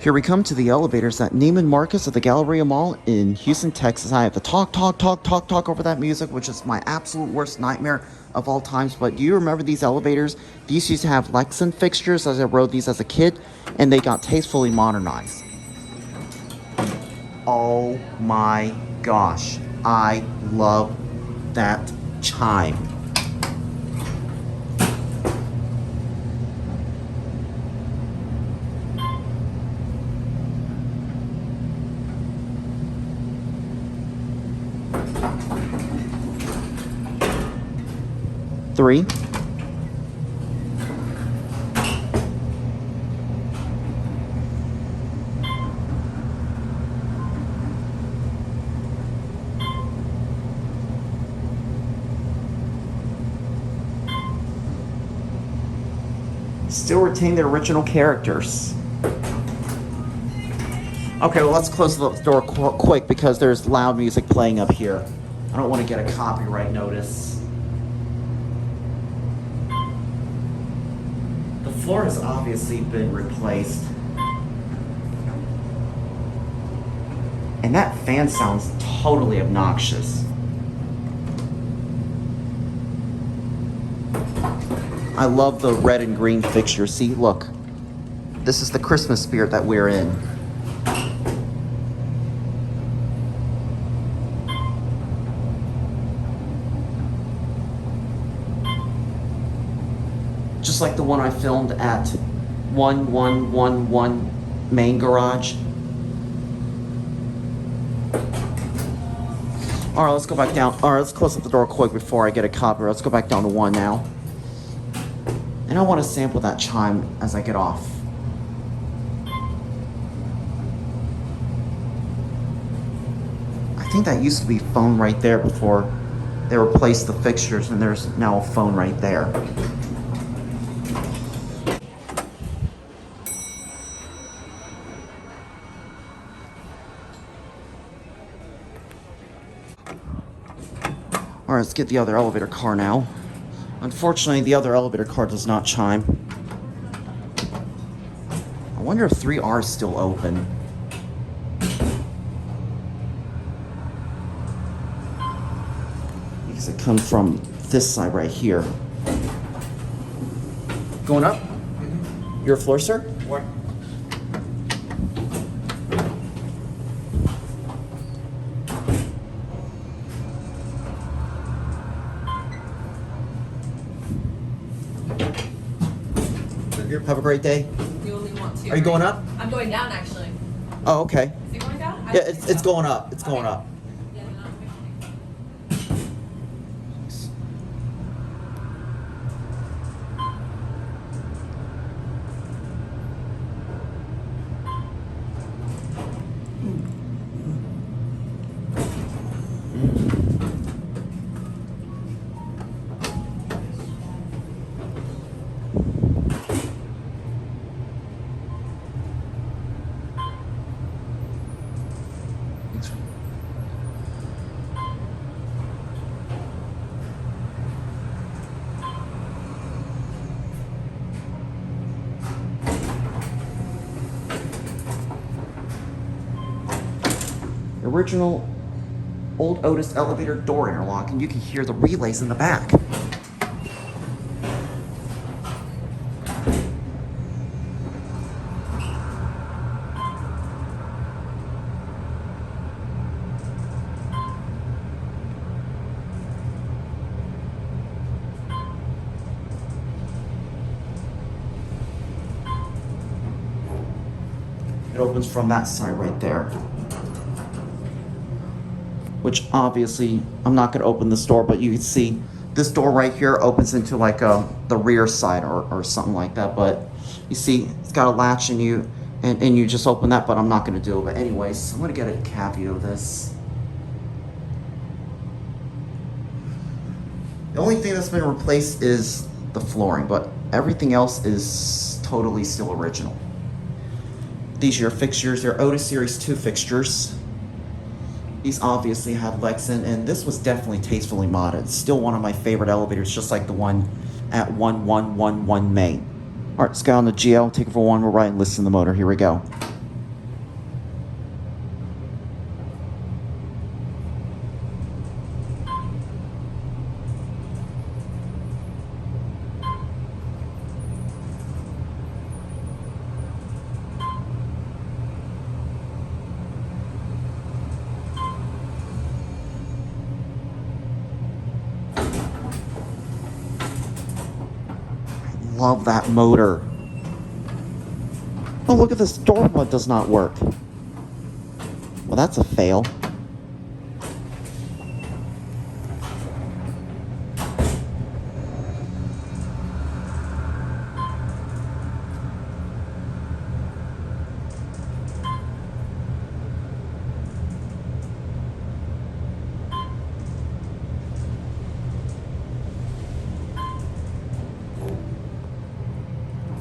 Here we come to the elevators at Neiman Marcus at the Galleria Mall in Houston, Texas. I have to talk over that music, which is my absolute worst nightmare of all times. But do you remember these elevators? These used to have Lexan fixtures, as I rode these as a kid, and they got tastefully modernized. Oh my gosh, I love that chime. Three. Still retain their original characters. Okay, well, let's close the door quick because there's loud music playing up here. I don't want to get a copyright notice. The floor has obviously been replaced. And that fan sounds totally obnoxious. I love the red and green fixture. See, look. This is the Christmas spirit that we're in. Just like the one I filmed at 1111 Main Garage. All right, let's go back down. All right, let's close up the door quick before I get a copyright. Let's go back down to 1 now. And I want to sample that chime as I get off. I think that used to be phone right there before they replaced the fixtures, and there's now a phone right there. All right, let's get the other elevator car now. Unfortunately, the other elevator car does not chime. I wonder if 3R is still open. Because it comes from this side right here. Going up? Mm-hmm. Your floor, sir? What? Have a great day. You only want to. Are you going up? I'm going down, actually. Oh, okay. Is it going down? Yeah, it's going up. It's going up. Yeah, no. Original old Otis elevator door interlock, and you can hear the relays in the back. It opens from that side right there. Which obviously, I'm not gonna open this door, but you can see this door right here opens into like the rear side or something like that. But you see, it's got a latch and you just open that, but I'm not gonna do it. But anyways, I'm gonna get a cap view of this. The only thing that's been replaced is the flooring, but everything else is totally still original. These are your fixtures, they're Otis Series 2 fixtures. These obviously had Lexan, and this was definitely tastefully modded. It's still one of my favorite elevators, just like the one at 1111 Main. All right, let's go on the GL, take it for one, we'll ride and listen to the motor. Here we go. love that motor. Oh, look at this door button does not work. Well, that's a fail.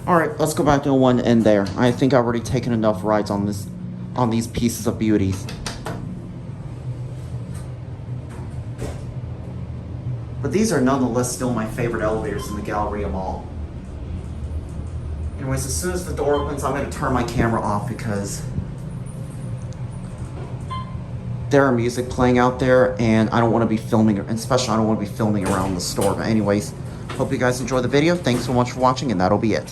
Alright, let's go back to the one end there. I think I've already taken enough rides on these pieces of beauties. But these are nonetheless still my favorite elevators in the Galleria Mall. Anyways, as soon as the door opens, I'm going to turn my camera off because there are music playing out there and I don't want to be filming, especially I don't want to be filming around the store. But anyways, hope you guys enjoy the video. Thanks so much for watching, and that'll be it.